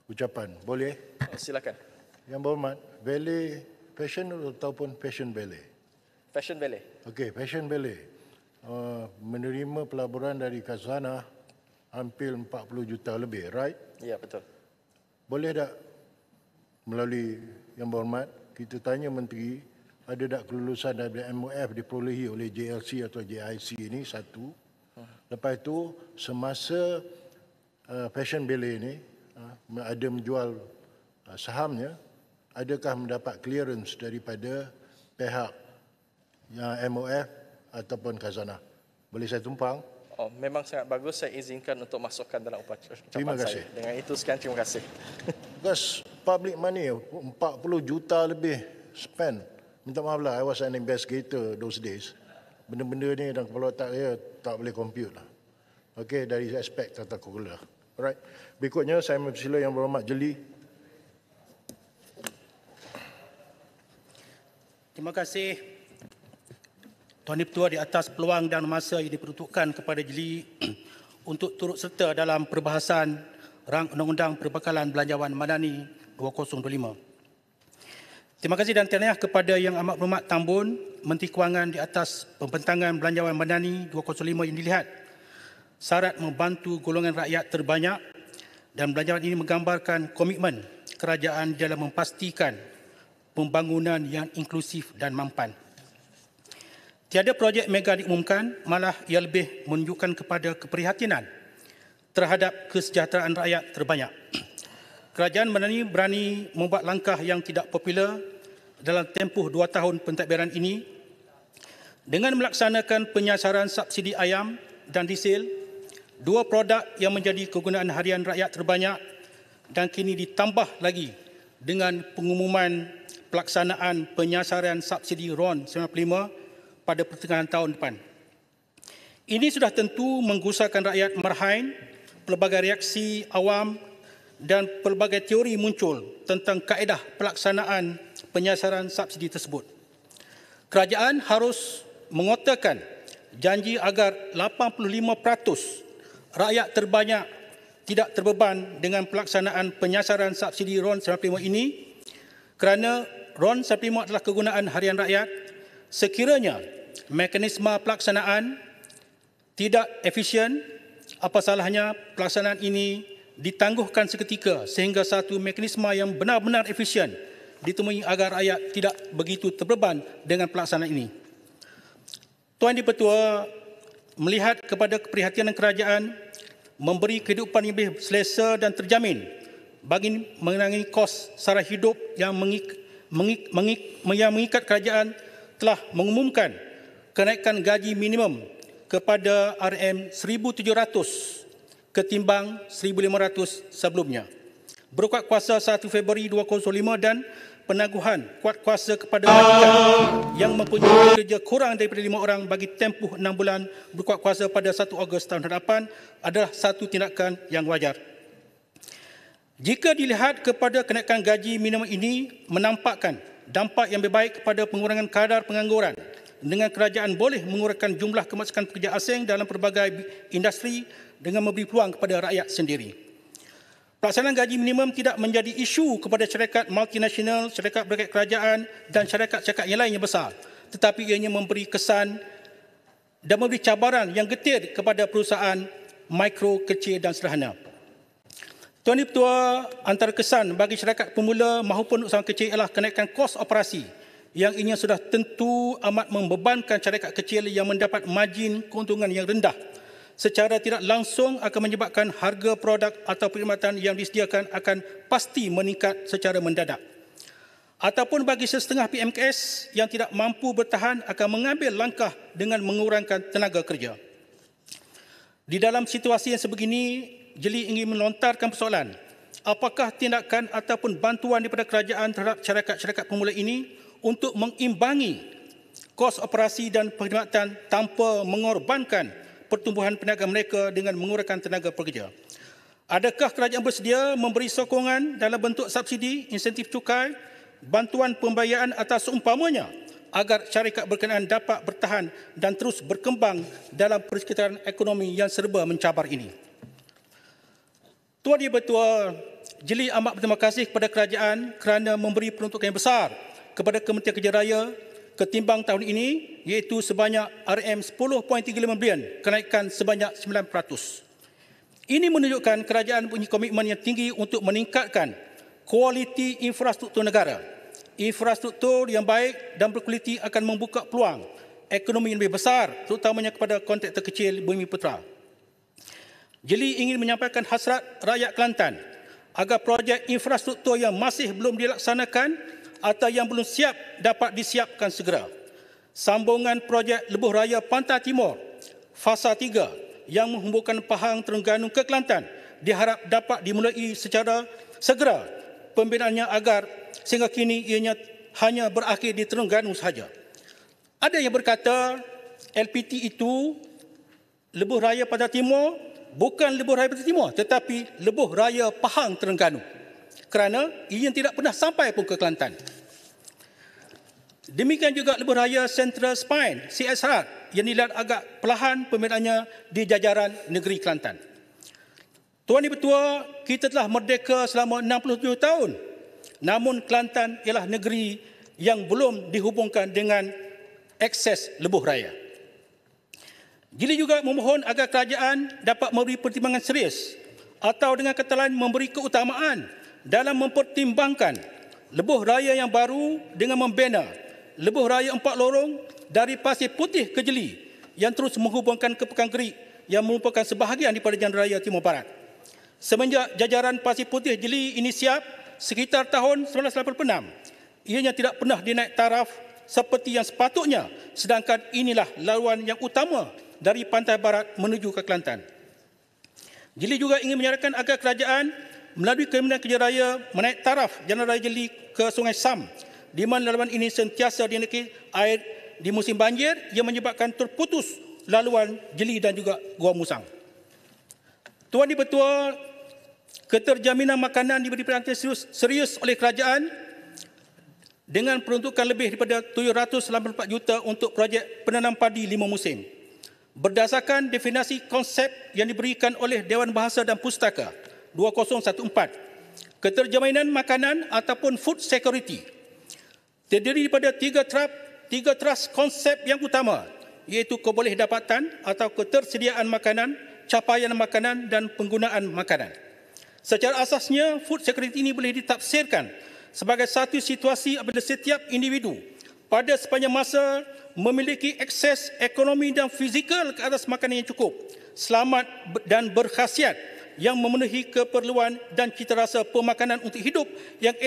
ucapan. Boleh? Silakan. Yang berhormat, Valet Fashion ataupun Fashion Valet? Fashion Valet. Okey, Fashion Valet. Menerima pelaburan dari Khazanah hampir 40 juta lebih, right? Ya, betul. Boleh tak melalui yang berhormat, kita tanya Menteri, ada tak kelulusan dari MOF diperolehi oleh JLC atau JIC ini, satu. Lepas itu, semasa Fashion Valet ini ada menjual sahamnya, adakah mendapat clearance daripada pihak yang MOF ataupun Khazanah? Boleh saya tumpang? Oh, memang sangat bagus. Saya izinkan untuk masukkan dalam ucapan Terima kasih. saya. Dengan itu sekian, terima kasih. Because public money, 40 juta lebih spend. Minta maaf lah, I was an investigator those days. Benda-benda ni dalam kepala otak saya tak boleh compute lah. Okey, dari aspek tata kelola. Alright. Berikutnya, saya mempersila yang berhormat Jeli. Terima kasih Tuan Ketua di atas peluang dan masa yang diperuntukkan kepada Jeli untuk turut serta dalam perbahasan rang Undang-Undang Perbekalan Belanjawan Madani 2025. Terima kasih dan tahniah kepada Yang Amat Berhormat Tambun, Menteri Kewangan di atas pembentangan Belanjawan Madani 2005 yang dilihat syarat membantu golongan rakyat terbanyak, dan belanjawan ini menggambarkan komitmen kerajaan dalam memastikan pembangunan yang inklusif dan mampan. Tiada projek mega diumumkan, malah ia lebih menunjukkan kepada keprihatinan terhadap kesejahteraan rakyat terbanyak. Kerajaan Madani berani membuat langkah yang tidak popular dalam tempoh 2 tahun pentadbiran ini dengan melaksanakan penyasaran subsidi ayam dan diesel, dua produk yang menjadi kegunaan harian rakyat terbanyak, dan kini ditambah lagi dengan pengumuman pelaksanaan penyasaran subsidi RON 95 pada pertengahan tahun depan. Ini sudah tentu menggusarkan rakyat marhain. Pelbagai reaksi awam dan pelbagai teori muncul tentang kaedah pelaksanaan penyasaran subsidi tersebut. Kerajaan harus mengotakan janji agar 85% rakyat terbanyak tidak terbeban dengan pelaksanaan penyasaran subsidi RON 95 ini, kerana RON 95 adalah kegunaan harian rakyat. Sekiranya mekanisme pelaksanaan tidak efisien, apa salahnya pelaksanaan ini ditangguhkan seketika sehingga satu mekanisme yang benar-benar efisien ditemui agar rakyat tidak begitu terbeban dengan pelaksanaan ini. Tuan Di-Pertua melihat kepada keprihatinan kerajaan memberi kehidupan yang lebih selesa dan terjamin bagi mengenangi kos sara hidup yang mengikat kerajaan telah mengumumkan kenaikan gaji minimum kepada RM1,700 ketimbang RM1,500 sebelumnya. Berkuat kuasa 1 Februari 2005 dan penaguhan kuat kuasa kepada majikan yang mempunyai kerja kurang daripada 5 orang bagi tempoh 6 bulan berkuat kuasa pada 1 Ogos tahun hadapan adalah satu tindakan yang wajar. Jika dilihat kepada kenaikan gaji minimum ini menampakkan dampak yang lebih baik kepada pengurangan kadar pengangguran, dengan kerajaan boleh mengurangkan jumlah kemasukan pekerja asing dalam pelbagai industri dengan memberi peluang kepada rakyat sendiri. Pelaksanaan gaji minimum tidak menjadi isu kepada syarikat multinasional, syarikat berkait kerajaan dan syarikat-syarikat yang lain yang besar, tetapi ianya memberi kesan dan memberi cabaran yang getir kepada perusahaan mikro, kecil dan sederhana. Tuan Di-Pertua, antara kesan bagi syarikat pemula maupun usahawan kecil ialah kenaikan kos operasi yang ianya sudah tentu amat membebankan syarikat kecil yang mendapat margin keuntungan yang rendah. Secara tidak langsung akan menyebabkan harga produk atau perkhidmatan yang disediakan akan pasti meningkat secara mendadak. Ataupun bagi setengah PMKS yang tidak mampu bertahan akan mengambil langkah dengan mengurangkan tenaga kerja. Di dalam situasi yang sebegini, Jeli ingin melontarkan persoalan, apakah tindakan ataupun bantuan daripada kerajaan terhadap syarikat-syarikat pemula ini untuk mengimbangi kos operasi dan perkhidmatan tanpa mengorbankan pertumbuhan perniagaan mereka dengan mengurangkan tenaga pekerja. Adakah kerajaan bersedia memberi sokongan dalam bentuk subsidi, insentif cukai, bantuan pembayaran atau seumpamanya agar syarikat berkenaan dapat bertahan dan terus berkembang dalam persekitaran ekonomi yang serba mencabar ini? Tuan Di-Pertua, Jeli amat berterima kasih kepada kerajaan kerana memberi peruntukan yang besar kepada Kementerian Kerja Raya ketimbang tahun ini, iaitu sebanyak RM10.35 bilion, kenaikan sebanyak 9%. Ini menunjukkan kerajaan mempunyai komitmen yang tinggi untuk meningkatkan kualiti infrastruktur negara. Infrastruktur yang baik dan berkualiti akan membuka peluang ekonomi yang lebih besar, terutamanya kepada kontraktor kecil Bumi Putra. Jeli ingin menyampaikan hasrat rakyat Kelantan agar projek infrastruktur yang masih belum dilaksanakan atau yang belum siap dapat disiapkan segera. Sambungan projek Lebuh Raya Pantai Timur Fasa 3 yang menghubungkan Pahang Terengganu ke Kelantan diharap dapat dimulai secara segera pembinaannya agar sehingga kini ianya hanya berakhir di Terengganu sahaja. Ada yang berkata LPT itu Lebuh Raya Pantai Timur bukan Lebuh Raya Pantai Timur tetapi Lebuh Raya Pahang Terengganu kerana ia tidak pernah sampai pun ke Kelantan. Demikian juga Lebuh Raya Central Spine CSR yang dilihat agak perlahan pembinaannya di jajaran negeri Kelantan. Tuan Ibu Ketua, kita telah merdeka selama 67 tahun. Namun Kelantan ialah negeri yang belum dihubungkan dengan akses Lebuh Raya. Jeli juga memohon agar kerajaan dapat memberi pertimbangan serius atau dengan kata lain memberi keutamaan dalam mempertimbangkan Lebuh Raya yang baru dengan membina Lebuh Raya 4 lorong dari Pasir Putih ke Jeli yang terus menghubungkan ke Pekan Kerik yang merupakan sebahagian daripada Jalan Raya Timur Barat. Semenjak jajaran Pasir Putih Jeli ini siap sekitar tahun 1986, ianya tidak pernah dinaik taraf seperti yang sepatutnya, sedangkan inilah laluan yang utama dari pantai barat menuju ke Kelantan. Jeli juga ingin menyarankan agar kerajaan melalui Kementerian Kerja Raya menaik taraf Jalan Raya Jeli ke Sungai Sam, di mana laluan ini sentiasa dinaiki air di musim banjir yang menyebabkan terputus laluan Jeli dan juga Gua Musang. Tuan Ibu Ketua, keterjaminan makanan diberi perhatian serius oleh kerajaan dengan peruntukan lebih daripada 784 juta untuk projek penanam padi 5 musim. Berdasarkan definisi konsep yang diberikan oleh Dewan Bahasa dan Pustaka 2014, keterjaminan makanan ataupun food security terdiri daripada tiga teras konsep yang utama, iaitu kebolehdapatan atau ketersediaan makanan, capaian makanan dan penggunaan makanan. Secara asasnya, food security ini boleh ditafsirkan sebagai satu situasi apabila setiap individu pada sepanjang masa memiliki akses ekonomi dan fizikal ke atas makanan yang cukup, selamat dan berkhasiat yang memenuhi keperluan dan citarasa pemakanan untuk hidup yang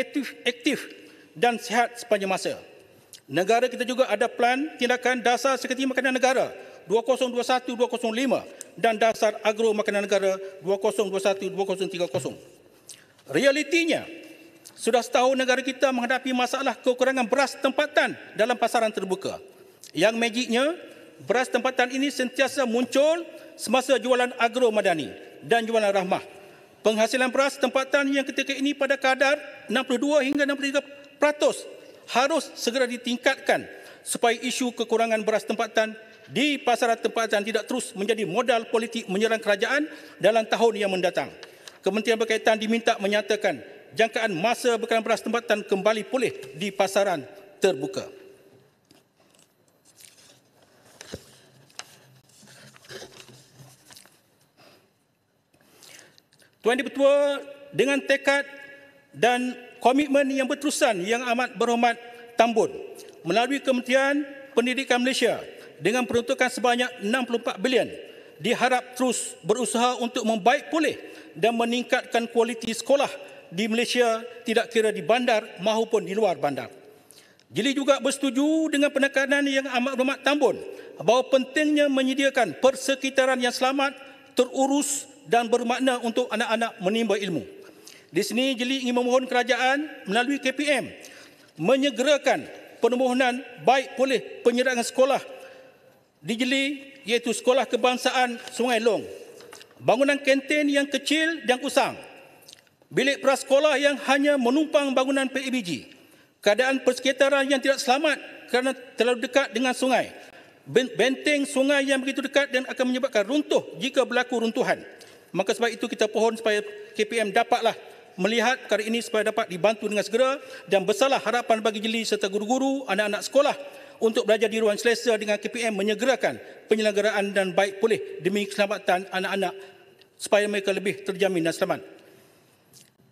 aktif dan sihat sepanjang masa. Negara kita juga ada plan tindakan dasar sekretari makanan negara 2021-2005 dan dasar agro makanan negara 2021-2030. Realitinya, sudah setahun negara kita menghadapi masalah kekurangan beras tempatan dalam pasaran terbuka. Yang magicnya, beras tempatan ini sentiasa muncul semasa jualan agro madani dan jualan rahmah. Penghasilan beras tempatan yang ketika ini pada kadar 62 hingga 63% harus segera ditingkatkan supaya isu kekurangan beras tempatan di pasaran tempatan tidak terus menjadi modal politik menyerang kerajaan dalam tahun yang mendatang. Kementerian berkaitan diminta menyatakan jangkaan masa bekalan beras tempatan kembali pulih di pasaran terbuka. Tuan Ibu Ketua, dengan tekad dan komitmen yang berterusan yang amat berhormat Tambun melalui Kementerian Pendidikan Malaysia dengan peruntukan sebanyak 64 bilion diharap terus berusaha untuk membaik pulih dan meningkatkan kualiti sekolah di Malaysia, tidak kira di bandar maupun di luar bandar. Jeli juga bersetuju dengan penekanan yang amat berhormat Tambun bahawa pentingnya menyediakan persekitaran yang selamat, terurus dan bermakna untuk anak-anak menimba ilmu. Di sini Jeli ingin memohon kerajaan melalui KPM menyegerakan permohonan baik pulih penyerangan sekolah di Jeli, iaitu Sekolah Kebangsaan Sungai Long, bangunan kantin yang kecil dan kusam, bilik prasekolah yang hanya menumpang bangunan PABG, keadaan persekitaran yang tidak selamat kerana terlalu dekat dengan sungai, benteng sungai yang begitu dekat dan akan menyebabkan runtuh jika berlaku runtuhan. Maka sebab itu kita pohon supaya KPM dapatlah melihat perkara ini supaya dapat dibantu dengan segera dan besarlah harapan bagi Jeli serta guru-guru, anak-anak sekolah untuk belajar di ruang selesa dengan KPM menyegerakan penyelenggaraan dan baik pulih demi keselamatan anak-anak supaya mereka lebih terjamin dan selamat.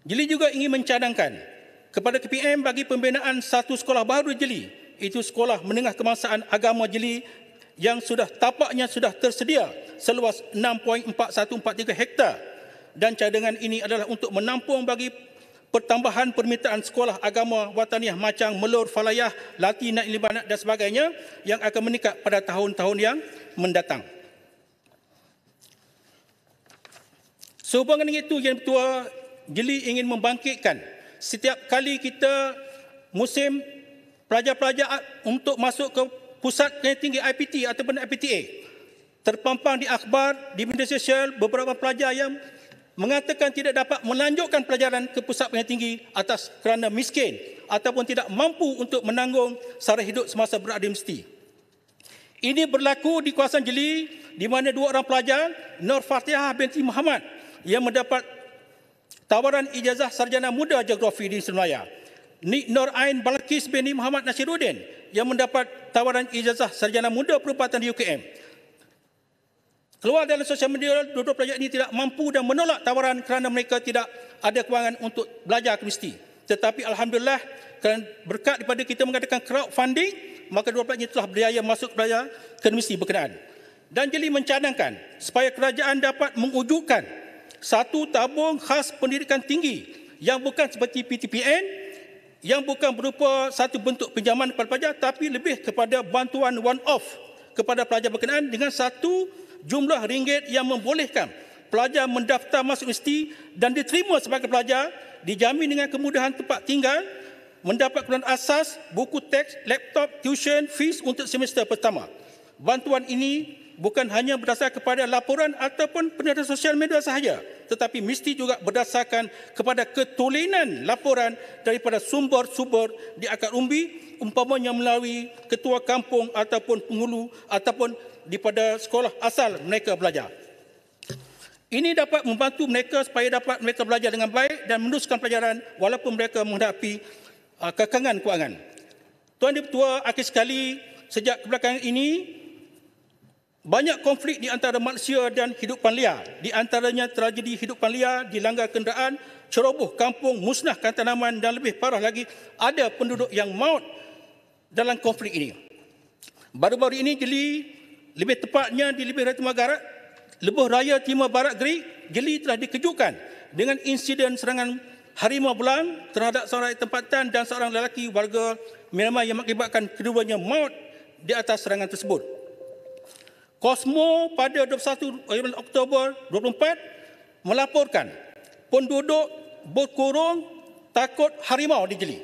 Jeli juga ingin mencadangkan kepada KPM bagi pembinaan satu sekolah baru di Jeli, itu Sekolah Menengah Kebangsaan Agama Jeli yang tapaknya sudah tersedia seluas 6.4143 hektar dan cadangan ini adalah untuk menampung bagi pertambahan permintaan sekolah agama wataniah macam Melur Falayah, Lati Naik Libanat dan sebagainya yang akan meningkat pada tahun-tahun yang mendatang. Sehubungan dengan itu, Yang Ketua, Jeli ingin membangkitkan setiap kali kita musim pelajar-pelajar untuk masuk ke pusat pendidikan tinggi IPT ataupun IPTA, terpampang di akhbar, di media sosial beberapa pelajar yang mengatakan tidak dapat melanjutkan pelajaran ke pusat pendidikan tinggi atas kerana miskin ataupun tidak mampu untuk menanggung sara hidup semasa berada di universiti. Ini berlaku di kawasan Jeli di mana dua orang pelajar, Nur Fatihah binti Muhammad yang mendapat tawaran ijazah sarjana muda geografi di Semenaya, Nur Ain Balkis binti Muhammad Nasiruddin yang mendapat tawaran ijazah sarjana muda perubatan di UKM. Keluar dalam sosial media, dua-dua pelajar ini tidak mampu dan menolak tawaran kerana mereka tidak ada kewangan untuk belajar ke universiti. Tetapi Alhamdulillah, kerana berkat daripada kita mengadakan crowdfunding, maka dua pelajar ini telah berjaya masuk belajar ke universiti berkenaan. Dan Jeli mencadangkan supaya kerajaan dapat mewujudkan satu tabung khas pendidikan tinggi yang bukan seperti PTPN, yang bukan berupa satu bentuk pinjaman kepada pelajar, tapi lebih kepada bantuan one-off kepada pelajar berkenaan dengan satu jumlah ringgit yang membolehkan pelajar mendaftar masuk universiti dan diterima sebagai pelajar, dijamin dengan kemudahan tempat tinggal, mendapat keperluan asas, buku teks, laptop, tuition, fees untuk semester pertama. Bantuan ini bukan hanya berdasarkan kepada laporan ataupun penilaian sosial media sahaja, tetapi mesti juga berdasarkan kepada ketulinan laporan daripada sumber-sumber di akar umbi, umpamanya melalui ketua kampung ataupun penghulu ataupun daripada sekolah asal mereka belajar. Ini dapat membantu mereka supaya dapat mereka belajar dengan baik dan meneruskan pelajaran walaupun mereka menghadapi kekangan kewangan. Tuan Ketua, akhir sekali, sejak kebelakangan ini, banyak konflik di antara manusia dan hidupan liar. Di antaranya tragedi hidupan liar, dilanggar kenderaan, ceroboh kampung, musnahkan tanaman dan lebih parah lagi, ada penduduk yang maut dalam konflik ini. Baru-baru ini Jeli, lebih tepatnya di Lebuh Raya Timur Barat Gerik, Jeli telah dikejutkan dengan insiden serangan harimau belang terhadap seorang tempatan dan seorang lelaki warga Myanmar yang mengakibatkan keduanya maut di atas serangan tersebut. Kosmo pada 21 Oktober 2024 melaporkan penduduk berkurung takut harimau di Jeli.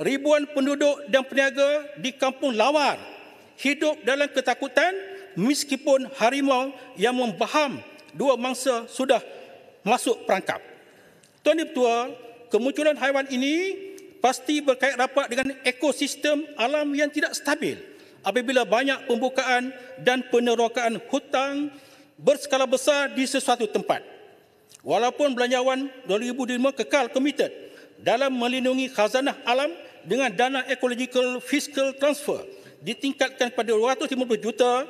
Ribuan penduduk dan peniaga di Kampung Lawar hidup dalam ketakutan meskipun harimau yang membaham dua mangsa sudah masuk perangkap. Tuan Ketua, kemunculan haiwan ini pasti berkait rapat dengan ekosistem alam yang tidak stabil apabila banyak pembukaan dan penerokaan hutang berskala besar di sesuatu tempat. Walaupun Belanjawan 2005 kekal komited dalam melindungi khazanah alam dengan dana ecological fiscal transfer ditingkatkan pada 250 juta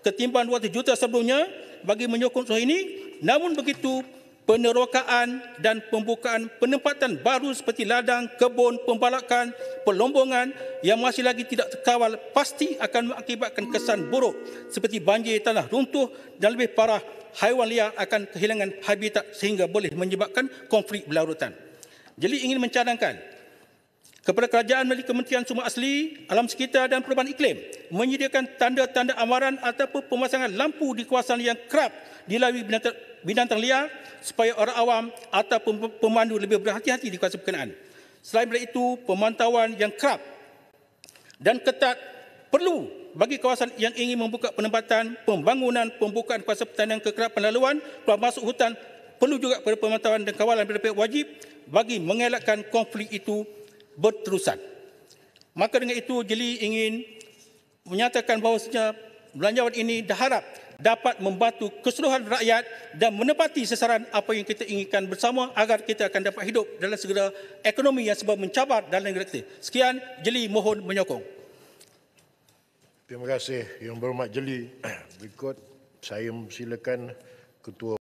ketimbang 200 juta sebelumnya bagi menyokong usaha ini, namun begitu penerokaan dan pembukaan penempatan baru seperti ladang, kebun, pembalakan, pelombongan yang masih lagi tidak terkawal pasti akan mengakibatkan kesan buruk seperti banjir, tanah runtuh dan lebih parah, haiwan liar akan kehilangan habitat sehingga boleh menyebabkan konflik berlarutan. Jadi ingin mencadangkan kepada kerajaan melalui Kementerian Sumber Asli, Alam Sekitar dan Perubahan Iklim menyediakan tanda-tanda amaran ataupun pemasangan lampu di kawasan yang kerap dilalui binatang liar supaya orang awam ataupun pemandu lebih berhati-hati di kawasan berkenaan. Selain daripada itu, pemantauan yang kerap dan ketat perlu bagi kawasan yang ingin membuka penempatan, pembangunan, pembukaan kawasan pertanian kekerap penlaluan, keluar masuk hutan, perlu juga pada pemantauan dan kawalan daripada wajib bagi mengelakkan konflik itu berterusan. Maka dengan itu, Jeli ingin menyatakan bahawasanya Belanjawan ini diharap dapat membantu keseluruhan rakyat dan menepati sasaran apa yang kita inginkan bersama agar kita akan dapat hidup dalam segala ekonomi yang sebab mencabar dalam negara kita. Sekian, Jeli mohon menyokong. Terima kasih Yang Berhormat Jeli. Berikut saya mempersilakan Ketua